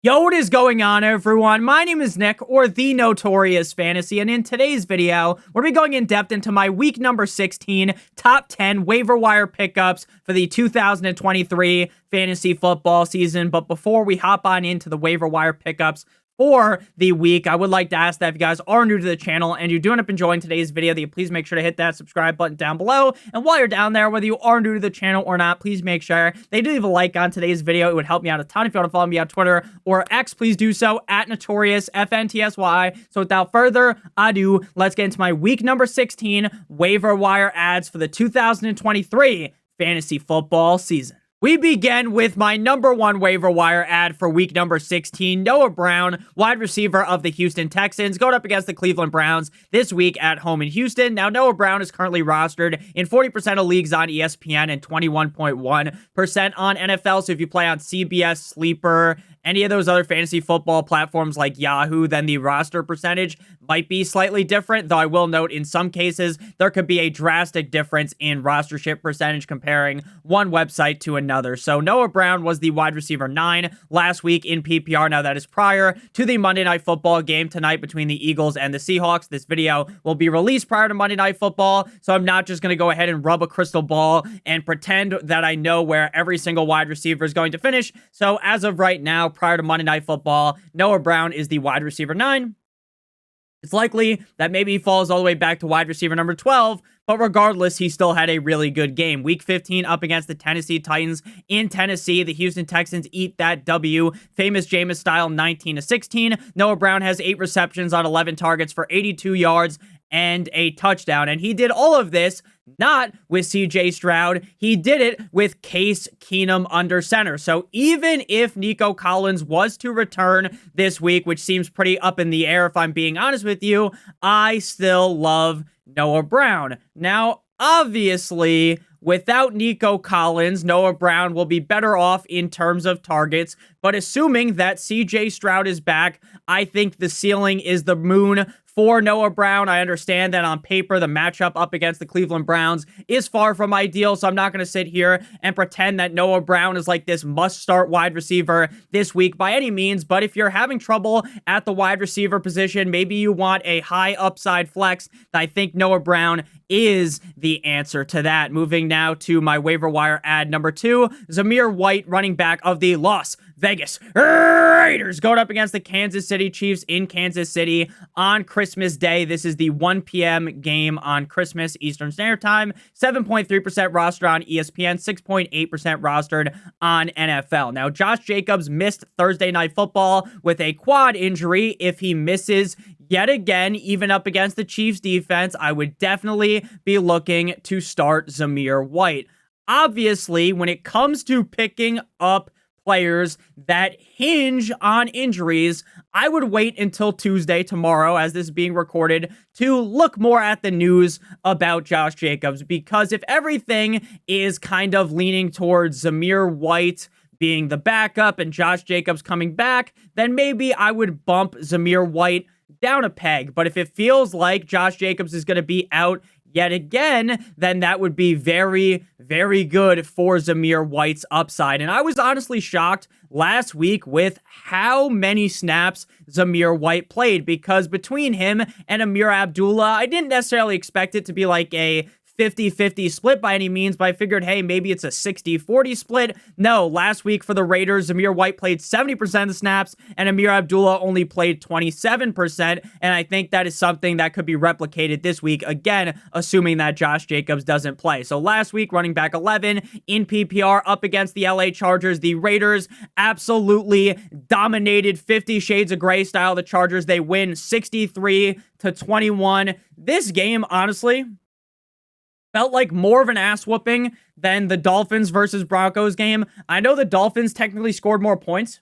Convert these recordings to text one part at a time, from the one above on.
Yo, what is going on, everyone? My name is Nick, or The Notorious Fantasy, and in today's video, we're going to be going in depth into my week number 16 top 10 waiver wire pickups for the 2023 fantasy football season. But before we hop on into the waiver wire pickups for the week, I would like to ask that if you guys are new to the channel and you do end up enjoying today's video, that you please make sure to hit that subscribe button down below. And while you're down there, whether you are new to the channel or not, please make sure they do leave a like on today's video. It would help me out a ton. If you want to follow me on Twitter or X, please do so at NotoriousFantasy. So without further ado, let's get into my week number 16 waiver wire ads for the 2023 fantasy football season. We begin with my number one waiver wire ad for week number 16, Noah Brown, wide receiver of the Houston Texans, going up against the Cleveland Browns this week at home in Houston. Now, Noah Brown is currently rostered in 40% of leagues on ESPN and 21.1% on NFL. So if you play on CBS, Sleeper, any of those other fantasy football platforms like Yahoo, then the roster percentage might be slightly different, though I will note in some cases there could be a drastic difference in rostership percentage comparing one website to another. So Noah Brown was the wide receiver 9 last week in PPR. Now that is prior to the Monday Night Football game tonight between the Eagles and the Seahawks. This video will be released prior to Monday Night Football, so I'm not just going to go ahead and rub a crystal ball and pretend that I know where every single wide receiver is going to finish. So as of right now, prior to Monday Night Football, Noah Brown is the wide receiver 9. It's likely that maybe he falls all the way back to wide receiver number 12, but regardless, he still had a really good game. Week 15 up against the Tennessee Titans in Tennessee. The Houston Texans eat that W. Famous Jameis style, 19-16. Noah Brown has 8 receptions on 11 targets for 82 yards and a touchdown. And he did all of this not with CJ Stroud. He did it with Case Keenum under center. So even if Nico Collins was to return this week, which seems pretty up in the air if I'm being honest with you, I still love Noah Brown. Now, obviously, without Nico Collins, Noah Brown will be better off in terms of targets. But assuming that CJ Stroud is back, I think the ceiling is the moon for Noah Brown. I understand that on paper, the matchup up against the Cleveland Browns is far from ideal, so I'm not going to sit here and pretend that Noah Brown is like this must-start wide receiver this week by any means, but if you're having trouble at the wide receiver position, maybe you want a high upside flex, I think Noah Brown is the answer to that. Moving now to my waiver wire ad number 2, Zamie White, running back of the Las Vegas Raiders, going up against the Kansas City Chiefs in Kansas City on Christmas Day. This is the 1 p.m. game on Christmas Eastern Standard Time. 7.3% rostered on ESPN, 6.8% rostered on NFL. Now, Josh Jacobs missed Thursday Night Football with a quad injury. If he misses yet again, even up against the Chiefs defense, I would definitely be looking to start Zamie White. Obviously, when it comes to picking up players that hinge on injuries, I would wait until Tuesday, tomorrow, as this is being recorded, to look more at the news about Josh Jacobs, because if everything is kind of leaning towards Zamie White being the backup and Josh Jacobs coming back, then maybe I would bump Zamie White down a peg. But if it feels like Josh Jacobs is going to be out yet again, then that would be very, very good for Zamie White's upside. And I was honestly shocked last week with how many snaps Zamie White played, because between him and Ameer Abdullah, I didn't necessarily expect it to be like a 50-50 split by any means, but I figured, hey, maybe it's a 60-40 split. No, last week for the Raiders, Zamie White played 70% of the snaps, and Ameer Abdullah only played 27%, and I think that is something that could be replicated this week, again, assuming that Josh Jacobs doesn't play. So last week, running back 11 in PPR up against the LA Chargers. The Raiders absolutely dominated 50 Shades of Grey style. The Chargers, they win 63-21. This game, honestly, felt like more of an ass whooping than the Dolphins versus Broncos game. I know the Dolphins technically scored more points,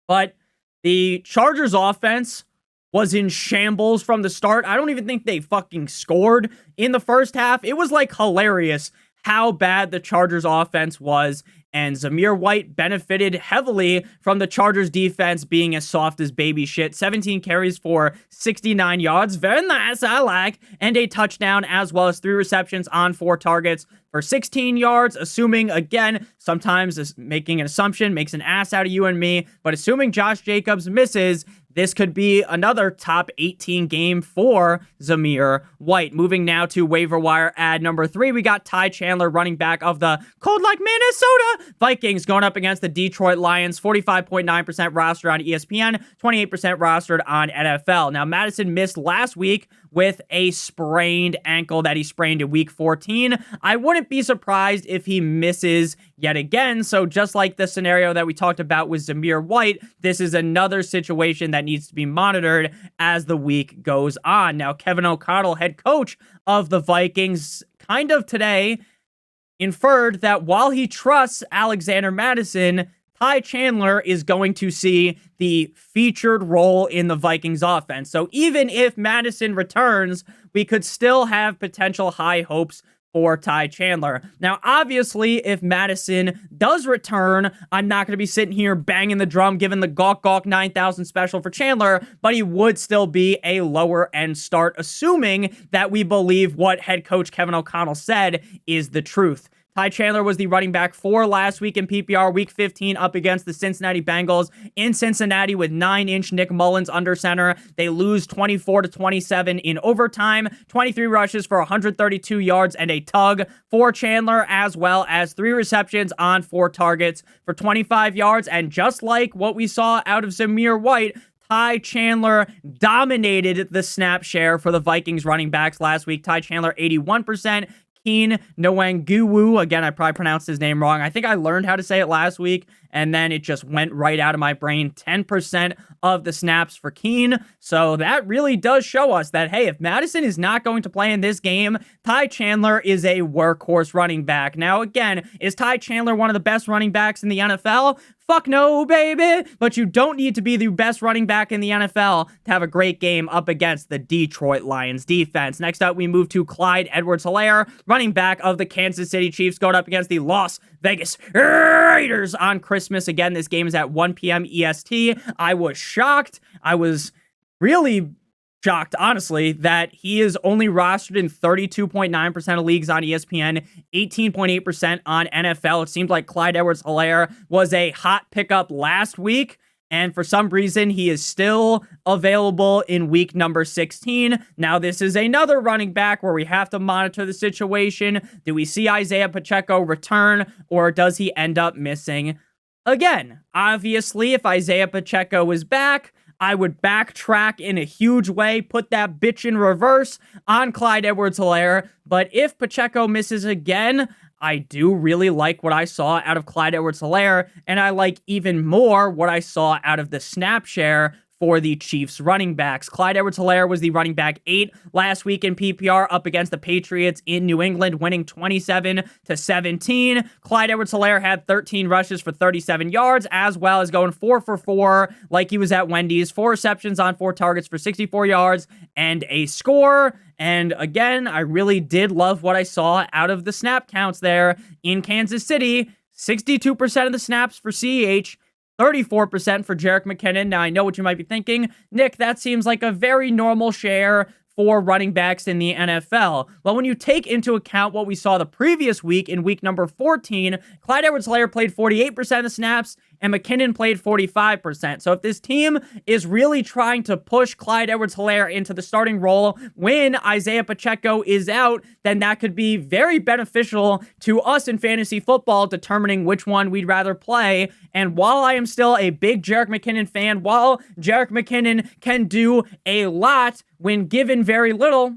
but the Chargers offense was in shambles from the start. I don't even think they fucking scored in the first half. It was like hilarious how bad the Chargers offense was, and Zamie White benefited heavily from the Chargers defense being as soft as baby shit. 17 carries for 69 yards. Very nice, I like. And a touchdown, as well as 3 receptions on 4 targets for 16 yards, assuming, again, sometimes making an assumption makes an ass out of you and me, but assuming Josh Jacobs misses, this could be another top 18 game for Zamie White. Moving now to waiver wire ad number 3, we got Ty Chandler, running back of the cold like Minnesota Vikings, going up against the Detroit Lions. 45.9% rostered on ESPN, 28% rostered on NFL. Now, Madison missed last week with a sprained ankle that he sprained in week 14. I wouldn't be surprised if he misses yet again. So just like the scenario that we talked about with Zamie White, this is another situation that needs to be monitored as the week goes on. Now, Kevin O'Connell, head coach of the Vikings, kind of today inferred that while he trusts Alexander Mattison, Ty Chandler is going to see the featured role in the Vikings offense. So even if Mattison returns, we could still have potential high hopes for Ty Chandler. Now, obviously, if Mattison does return, I'm not going to be sitting here banging the drum, giving the gawk 9,000 special for Chandler, but he would still be a lower end start, assuming that we believe what head coach Kevin O'Connell said is the truth. Ty Chandler was the running back 4 last week in PPR, week 15 up against the Cincinnati Bengals in Cincinnati with 9-inch Nick Mullins under center. They lose 24-27 in overtime, 23 rushes for 132 yards and a tug for Chandler, as well as 3 receptions on 4 targets for 25 yards. And just like what we saw out of Zamie White, Ty Chandler dominated the snap share for the Vikings running backs last week. Ty Chandler, 81%. Keen Nwangwu, again, I probably pronounced his name wrong. I think I learned how to say it last week, and then it just went right out of my brain. 10% of the snaps for Keen. So that really does show us that, hey, if Mattison is not going to play in this game, Ty Chandler is a workhorse running back. Now, again, is Ty Chandler one of the best running backs in the NFL? Fuck no, baby. But you don't need to be the best running back in the NFL to have a great game up against the Detroit Lions defense. Next up, we move to Clyde Edwards-Helaire, running back of the Kansas City Chiefs, going up against the Las Vegas Raiders on Christmas. Again, this game is at 1 p.m. EST. I was shocked. I was really shocked, honestly, that he is only rostered in 32.9% of leagues on ESPN, 18.8% on NFL. It seemed like Clyde Edwards-Helaire was a hot pickup last week, and for some reason, he is still available in week number 16. Now, this is another running back where we have to monitor the situation. Do we see Isaiah Pacheco return, or does he end up missing again? Obviously, if Isaiah Pacheco is back, I would backtrack in a huge way, put that bitch in reverse on Clyde Edwards-Helaire. But if Pacheco misses again, I do really like what I saw out of Clyde Edwards-Helaire, and I like even more what I saw out of the snap share for the Chiefs running backs. Clyde Edwards-Helaire was the running back 8 last week in PPR up against the Patriots in New England, winning 27-17. Clyde Edwards-Helaire had 13 rushes for 37 yards, as well as going 4 for 4 like he was at Wendy's. 4 receptions on 4 targets for 64 yards and a score. And again, I really did love what I saw out of the snap counts there in Kansas City. 62% of the snaps for CEH, 34% for Jerick McKinnon. Now, I know what you might be thinking. Nick, that seems like a very normal share for running backs in the NFL. Well, when you take into account what we saw the previous week in week number 14, Clyde Edwards-Helaire played 48% of the snaps and McKinnon played 45%. So if this team is really trying to push Clyde Edwards-Helaire into the starting role when Isaiah Pacheco is out, then that could be very beneficial to us in fantasy football, determining which one we'd rather play. And while I am still a big Jerick McKinnon fan, while Jerick McKinnon can do a lot when given very little,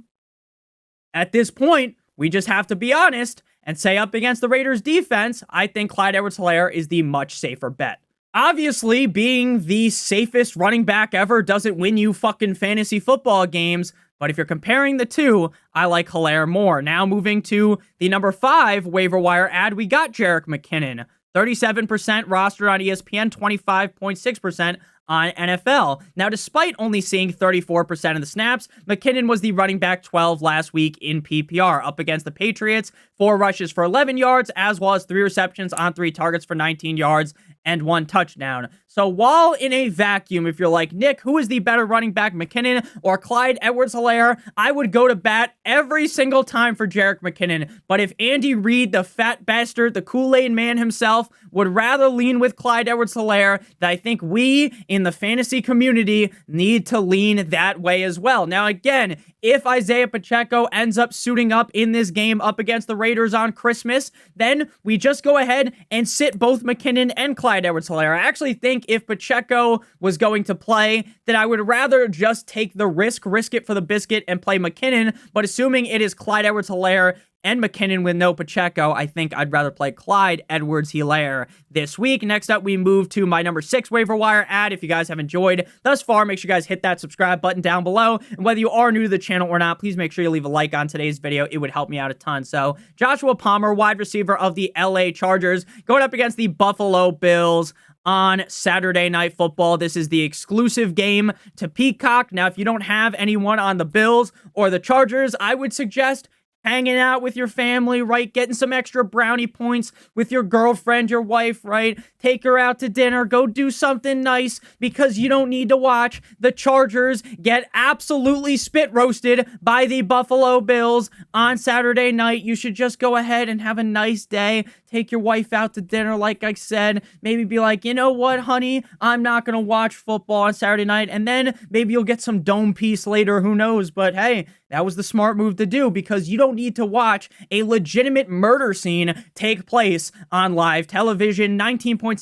at this point, we just have to be honest and say up against the Raiders defense, I think Clyde Edwards-Helaire is the much safer bet. Obviously, being the safest running back ever doesn't win you fucking fantasy football games, but if you're comparing the two, I like Helaire more. Now moving to the number 5 waiver wire ad, we got Jerick McKinnon. 37% rostered on ESPN, 25.6% on NFL. Now, despite only seeing 34% of the snaps, McKinnon was the running back 12 last week in PPR up against the Patriots. 4 rushes for 11 yards, as well as 3 receptions on 3 targets for 19 yards and 1 touchdown. So while in a vacuum, if you're like, Nick, who is the better running back, McKinnon or Clyde Edwards-Helaire, I would go to bat every single time for Jerick McKinnon. But if Andy Reid, the fat bastard, the Kool-Aid man himself, would rather lean with Clyde Edwards-Helaire, that I think we in the fantasy community need to lean that way as well. Now, again, if Isaiah Pacheco ends up suiting up in this game up against the Raiders on Christmas, then we just go ahead and sit both McKinnon and Clyde Edwards-Helaire. I actually think if Pacheco was going to play, then I would rather just take the risk it for the biscuit, and play McKinnon. But assuming it is Clyde Edwards-Helaire and McKinnon with no Pacheco, I think I'd rather play Clyde Edwards-Helaire this week. Next up, we move to my number 6 waiver wire ad. If you guys have enjoyed thus far, make sure you guys hit that subscribe button down below. And whether you are new to the channel or not, please make sure you leave a like on today's video. It would help me out a ton. So Joshua Palmer, wide receiver of the LA Chargers, going up against the Buffalo Bills on Saturday Night Football. This is the exclusive game to Peacock. Now, if you don't have anyone on the Bills or the Chargers, I would suggest hanging out with your family, right? Getting some extra brownie points with your girlfriend, your wife, right? Take her out to dinner. Go do something nice, because you don't need to watch the Chargers get absolutely spit roasted by the Buffalo Bills on Saturday night. You should just go ahead and have a nice day. Take your wife out to dinner, like I said. Maybe be like, you know what, honey? I'm not going to watch football on Saturday night. And then maybe you'll get some dome piece later. Who knows? But hey, that was the smart move to do, because you don't need to watch a legitimate murder scene take place on live television. 19.7%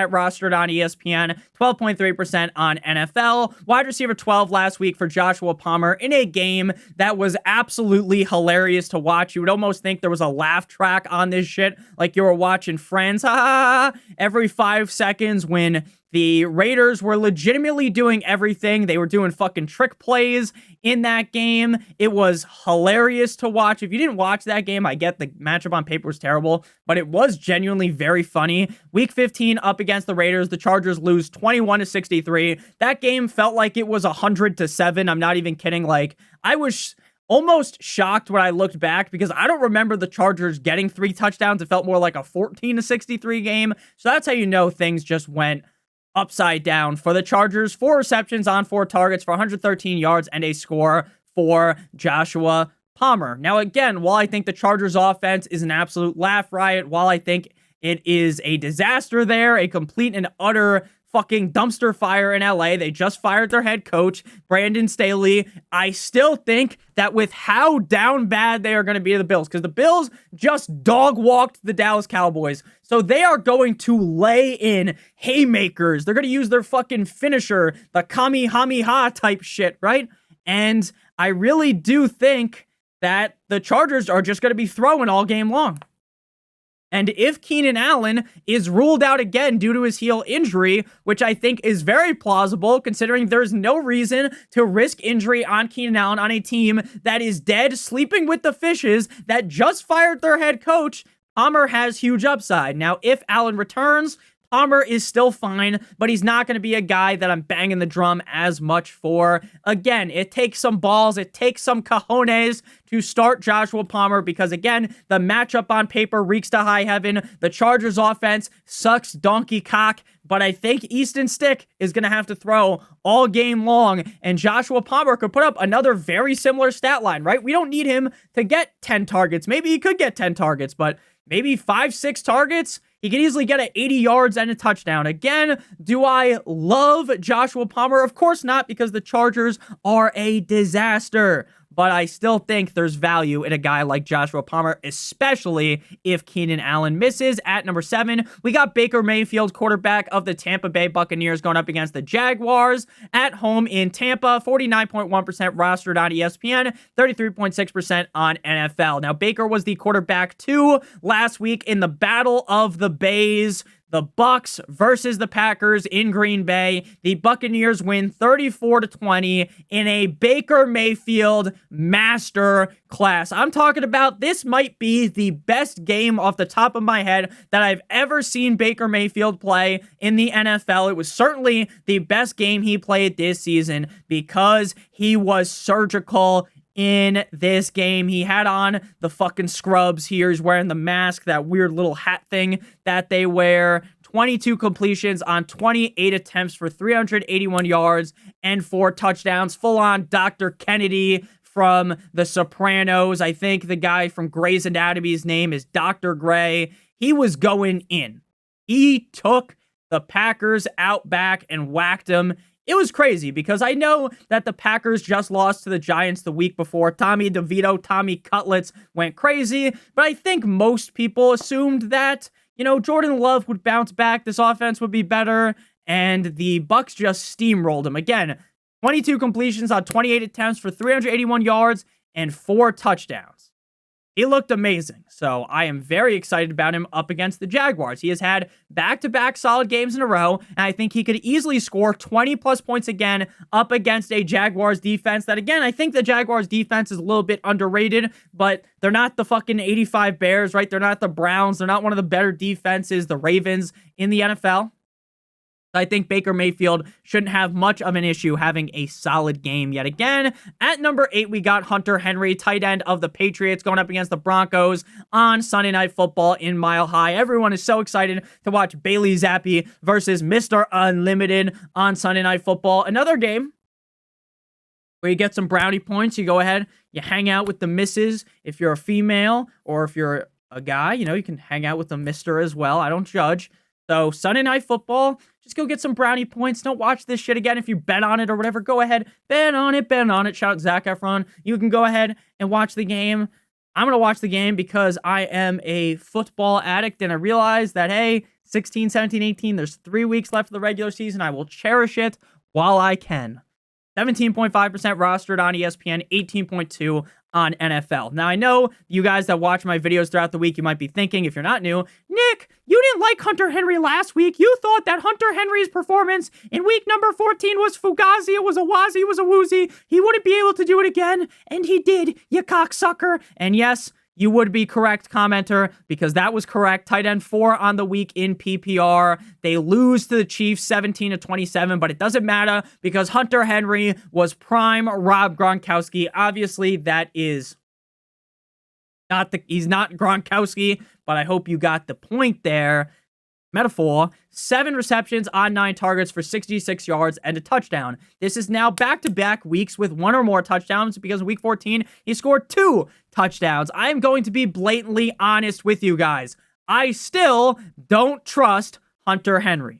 rostered on ESPN, 12.3% on NFL. Wide receiver 12 last week for Joshua Palmer in a game that was absolutely hilarious to watch. You would almost think there was a laugh track on this shit, like you were watching Friends. Every 5 seconds when the Raiders were legitimately doing everything. They were doing fucking trick plays in that game. It was hilarious to watch. If you didn't watch that game, I get the matchup on paper was terrible, but it was genuinely very funny. Week 15 up against the Raiders. The Chargers lose 21-63. That game felt like it was 100-7. I'm not even kidding. Like, I was almost shocked when I looked back, because I don't remember the Chargers getting 3 touchdowns. It felt more like a 14-63 game. So that's how you know things just went upside down for the Chargers. 4 receptions on 4 targets for 113 yards and a score for Joshua Palmer. Now, again, while I think the Chargers offense is an absolute laugh riot, while I think it is a disaster there, a complete and utter fucking dumpster fire in LA. They just fired their head coach, Brandon Staley. I still think that with how down bad they are going to be to the Bills, because the Bills just dog walked the Dallas Cowboys. So they are going to lay in haymakers. They're going to use their fucking finisher, the Kamehameha type shit, right? And I really do think that the Chargers are just going to be throwing all game long. And if Keenan Allen is ruled out again due to his heel injury, which I think is very plausible considering there's no reason to risk injury on Keenan Allen on a team that is dead, sleeping with the fishes, that just fired their head coach, Palmer has huge upside. Now, if Allen returns, Palmer is still fine, but he's not going to be a guy that I'm banging the drum as much for. Again, it takes some balls, it takes some cojones to start Joshua Palmer, because again, the matchup on paper reeks to high heaven. The Chargers offense sucks donkey cock, but I think Easton Stick is going to have to throw all game long, and Joshua Palmer could put up another very similar stat line, right? We don't need him to get 10 targets. Maybe he could get 10 targets, but maybe 5-6 targets. He could easily get 80 yards and a touchdown. Again, do I love Joshua Palmer? Of course not, because the Chargers are a disaster. But I still think there's value in a guy like Joshua Palmer, especially if Keenan Allen misses. At number 7, we got Baker Mayfield, quarterback of the Tampa Bay Buccaneers, going up against the Jaguars at home in Tampa. 49.1% rostered on ESPN, 33.6% on NFL. Now, Baker was the quarterback 2 last week in the Battle of the Bays. The Bucs versus the Packers in Green Bay. The Buccaneers win 34-20 in a Baker Mayfield master class. I'm talking about, this might be the best game off the top of my head that I've ever seen Baker Mayfield play in the NFL. It was certainly the best game he played this season, because he was surgical in this game. He had on the fucking scrubs here. He's wearing the mask, that weird little hat thing that they wear. 22 completions on 28 attempts for 381 yards and 4 touchdowns. Full on Dr. Kennedy from The Sopranos. I think the guy from Grey's Anatomy's name is Dr. Gray. He was going in. He took the Packers out back and whacked them. It was crazy because I know that the Packers just lost to the Giants the week before. Tommy DeVito, Tommy Cutlets went crazy, but I think most people assumed that, Jordan Love would bounce back, this offense would be better, and the Bucs just steamrolled him. Again, 22 completions on 28 attempts for 381 yards and 4 touchdowns. He looked amazing, so I am very excited about him up against the Jaguars. He has had back-to-back solid games in a row, and I think he could easily score 20-plus points again up against a Jaguars defense that, again, I think the Jaguars defense is a little bit underrated, but they're not the fucking 85 Bears, right? They're not the Browns. They're not one of the better defenses, the Ravens, in the NFL. I think Baker Mayfield shouldn't have much of an issue having a solid game yet again. At number 8, we got Hunter Henry, tight end of the Patriots, going up against the Broncos on Sunday Night Football in Mile High. Everyone is so excited to watch Bailey Zappi versus Mr. Unlimited on Sunday Night Football. Another game where you get some brownie points. You go ahead, you hang out with the missus if you're a female, or if you're a guy, you can hang out with the mister as well. I don't judge. So Sunday Night Football, just go get some brownie points. Don't watch this shit again. If you bet on it or whatever, go ahead. Bet on it. Shout out Zac Efron. You can go ahead and watch the game. I'm going to watch the game because I am a football addict, and I realize that, hey, 16, 17, 18, there's 3 weeks left of the regular season. I will cherish it while I can. 17.5% rostered on ESPN, 18.2% on NFL. Now, I know you guys that watch my videos throughout the week, you might be thinking, if you're not new, Nick, you didn't like Hunter Henry last week. You thought that Hunter Henry's performance in week number 14 was fugazi, it was a wazi, it was a woozy. He wouldn't be able to do it again, and he did, you cocksucker. And yes, you would be correct, commenter, because that was correct. Tight end 4 on the week in PPR. They lose to the Chiefs 17-27, but it doesn't matter because Hunter Henry was prime Rob Gronkowski. Obviously, that is he's not Gronkowski, but I hope you got the point there. Metaphor, 7 receptions on 9 targets for 66 yards and a touchdown. This is now back-to-back weeks with 1 or more touchdowns because in week 14, he scored 2 touchdowns. I am going to be blatantly honest with you guys. I still don't trust Hunter Henry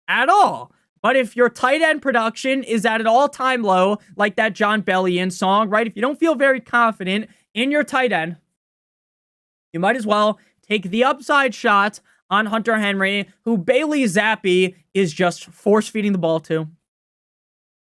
at all. But if your tight end production is at an all-time low, like that John Bellion song, right? If you don't feel very confident in your tight end, you might as well take the upside shot on Hunter Henry, who Bailey Zappi is just force-feeding the ball to.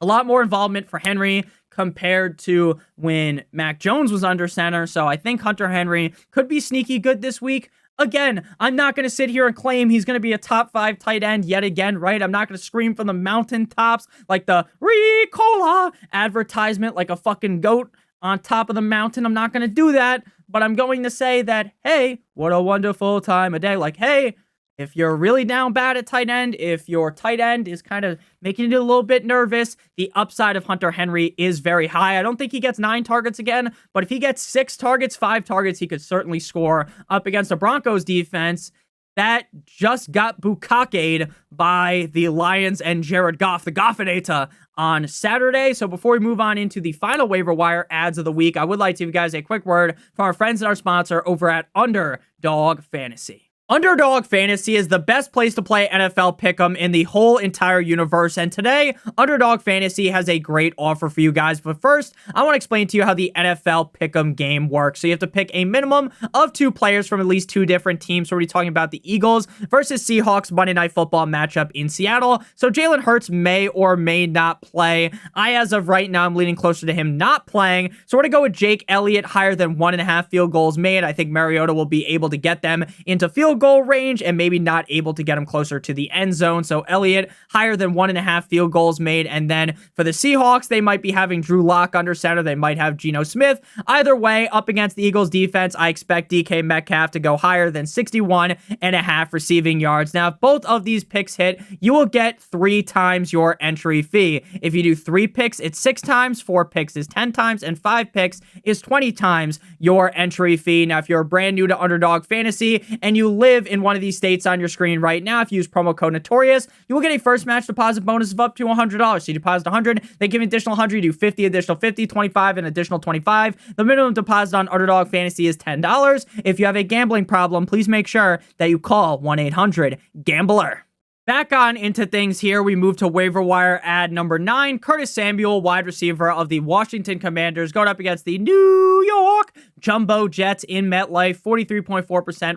A lot more involvement for Henry compared to when Mac Jones was under center, so I think Hunter Henry could be sneaky good this week. Again, I'm not going to sit here and claim he's going to be a top 5 tight end yet again, right? I'm not going to scream from the mountaintops like the Ricola advertisement like a fucking goat on top of the mountain. I'm not going to do that, but I'm going to say that, hey, what a wonderful time of day. Like, hey, if you're really down bad at tight end, if your tight end is kind of making you a little bit nervous, the upside of Hunter Henry is very high. I don't think he gets 9 targets again, but if he gets 6 targets, 5 targets, he could certainly score up against the Broncos defense that just got bukkake'd by the Lions and Jared Goff, the Goffinator, on Saturday. So before we move on into the final waiver wire ads of the week, I would like to give you guys a quick word from our friends and our sponsor over at Underdog Fantasy. Underdog Fantasy is the best place to play NFL Pick'em in the whole entire universe, and today, Underdog Fantasy has a great offer for you guys. But first, I want to explain to you how the NFL Pick'em game works. So you have to pick a minimum of 2 players from at least 2 different teams. So we're talking about the Eagles versus Seahawks Monday Night Football matchup in Seattle. So Jalen Hurts may or may not play. As of right now, I'm leaning closer to him not playing. So we're going to go with Jake Elliott, higher than 1.5 field goals made. I think Mariota will be able to get them into field goal range and maybe not able to get him closer to the end zone. So Elliott higher than 1.5 field goals made. And then for the Seahawks, they might be having Drew Lock under center. They might have Geno Smith. Either way, up against the Eagles defense, I expect DK Metcalf to go higher than 61.5 receiving yards. Now, if both of these picks hit, you will get 3 times your entry fee. If you do 3 picks, it's 6 times, 4 picks is 10 times, and 5 picks is 20 times your entry fee. Now, if you're brand new to Underdog Fantasy and you live in one of these states on your screen right now, if you use promo code Notorious, you will get a first match deposit bonus of up to $100. So you deposit 100, they give you an additional 100, you do 50, additional 50, 25, and additional 25. The minimum deposit on Underdog Fantasy is $10. If you have a gambling problem, please make sure that you call 1-800-GAMBLER. Back on into things here, we move to waiver wire ad number 9. Curtis Samuel, wide receiver of the Washington Commanders, going up against the New York Jumbo Jets in MetLife. 43.4%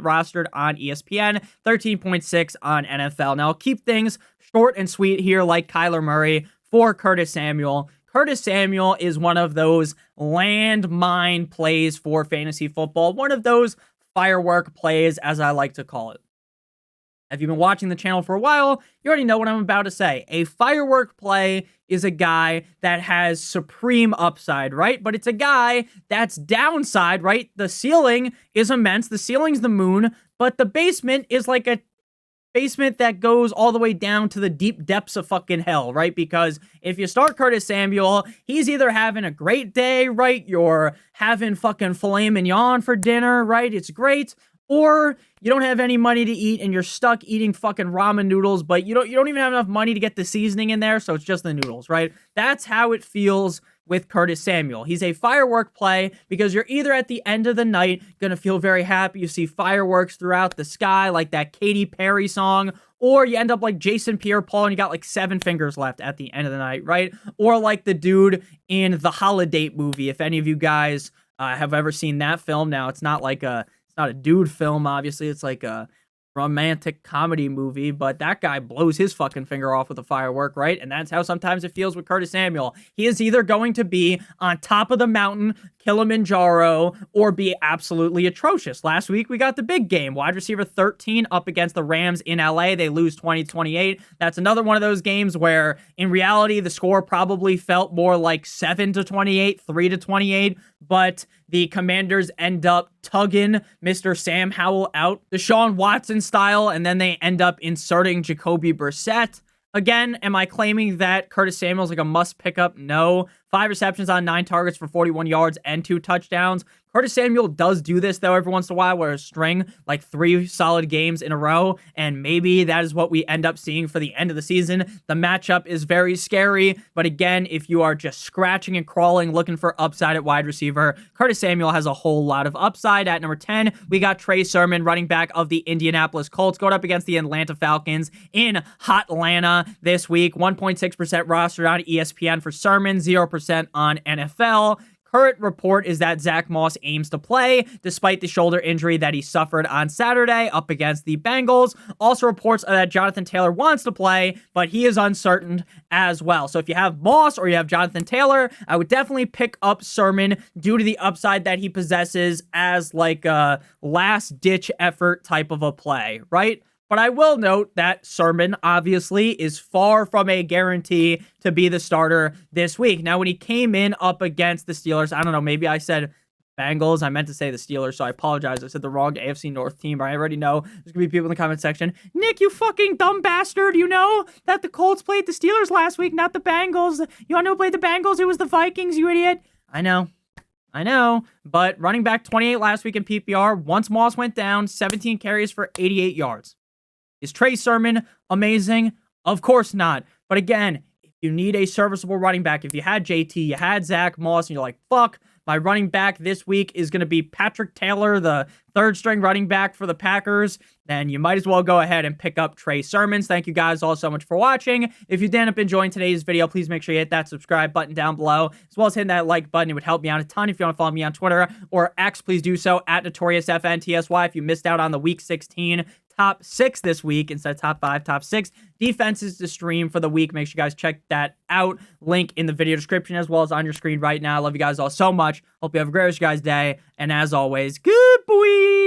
rostered on ESPN, 13.6 on NFL. Now, I'll keep things short and sweet here like Kyler Murray for Curtis Samuel. Curtis Samuel is one of those landmine plays for fantasy football, one of those firework plays, as I like to call it. If you've been watching the channel for a while, you already know what I'm about to say. A firework play is a guy that has supreme upside, right? But it's a guy that's downside, right? The ceiling is immense. The ceiling's the moon, but the basement is like a basement that goes all the way down to the deep depths of fucking hell, right? Because if you start Curtis Samuel, he's either having a great day, right? You're having fucking filet mignon for dinner, right? It's great. Or you don't have any money to eat and you're stuck eating fucking ramen noodles, but you don't even have enough money to get the seasoning in there, so it's just the noodles, right? That's how it feels with Curtis Samuel. He's a firework play because you're either at the end of the night going to feel very happy, you see fireworks throughout the sky like that Katy Perry song, or you end up like Jason Pierre-Paul and you got like 7 fingers left at the end of the night, right? Or like the dude in the Holiday movie, if any of you guys have ever seen that film. Now, it's not a dude film, obviously. It's like a romantic comedy movie, but that guy blows his fucking finger off with a firework, right? And that's how sometimes it feels with Curtis Samuel. He is either going to be on top of the mountain, Kilimanjaro, or be absolutely atrocious. Last week, we got the big game. Wide receiver 13 up against the Rams in LA. They lose 20-28. That's another one of those games where, in reality, the score probably felt more like 7-28, 3-28, but the Commanders end up tugging Mr. Sam Howell out Deshaun Watson style, and then they end up inserting Jacoby Brissett. Again, am I claiming that Curtis Samuel's like a must pick up? No. 5 receptions on 9 targets for 41 yards and 2 touchdowns. Curtis Samuel does do this, though, every once in a while, where a string like 3 solid games in a row, and maybe that is what we end up seeing for the end of the season. The matchup is very scary, but again, if you are just scratching and crawling looking for upside at wide receiver, Curtis Samuel has a whole lot of upside. At number 10, we got Trey Sermon, running back of the Indianapolis Colts, going up against the Atlanta Falcons in Hot Atlanta this week. 1.6% rostered on ESPN for Sermon, 0% on NFL. Current report is that Zach Moss aims to play, despite the shoulder injury that he suffered on Saturday up against the Bengals. Also reports that Jonathan Taylor wants to play, but he is uncertain as well. So if you have Moss or you have Jonathan Taylor, I would definitely pick up Sermon due to the upside that he possesses as like a last-ditch effort type of a play, right? But I will note that Sermon, obviously, is far from a guarantee to be the starter this week. Now, when he came in up against the Steelers, I don't know, maybe I said Bengals. I meant to say the Steelers, so I apologize. I said the wrong AFC North team. I already know there's going to be people in the comment section. Nick, you fucking dumb bastard. You know that the Colts played the Steelers last week, not the Bengals. You want to know who played the Bengals? It was the Vikings, you idiot. I know, but running back 28 last week in PPR. Once Moss went down, 17 carries for 88 yards. Is Trey Sermon amazing? Of course not. But again, if you need a serviceable running back, if you had JT, you had Zach Moss, and you're like, fuck, my running back this week is going to be Patrick Taylor, the 3rd-string running back for the Packers, then you might as well go ahead and pick up Trey Sermon. Thank you guys all so much for watching. If you did end up enjoying today's video, please make sure you hit that subscribe button down below, as well as hitting that like button. It would help me out a ton. If you want to follow me on Twitter or X, please do so at NotoriousFantasy. If you missed out on the Week 16 top 6 this week instead of top 5, top 6 defenses to stream for the week. Make sure you guys check that out. Link in the video description as well as on your screen right now. I love you guys all so much. Hope you have a great rest of your guys' day. And as always, good boy.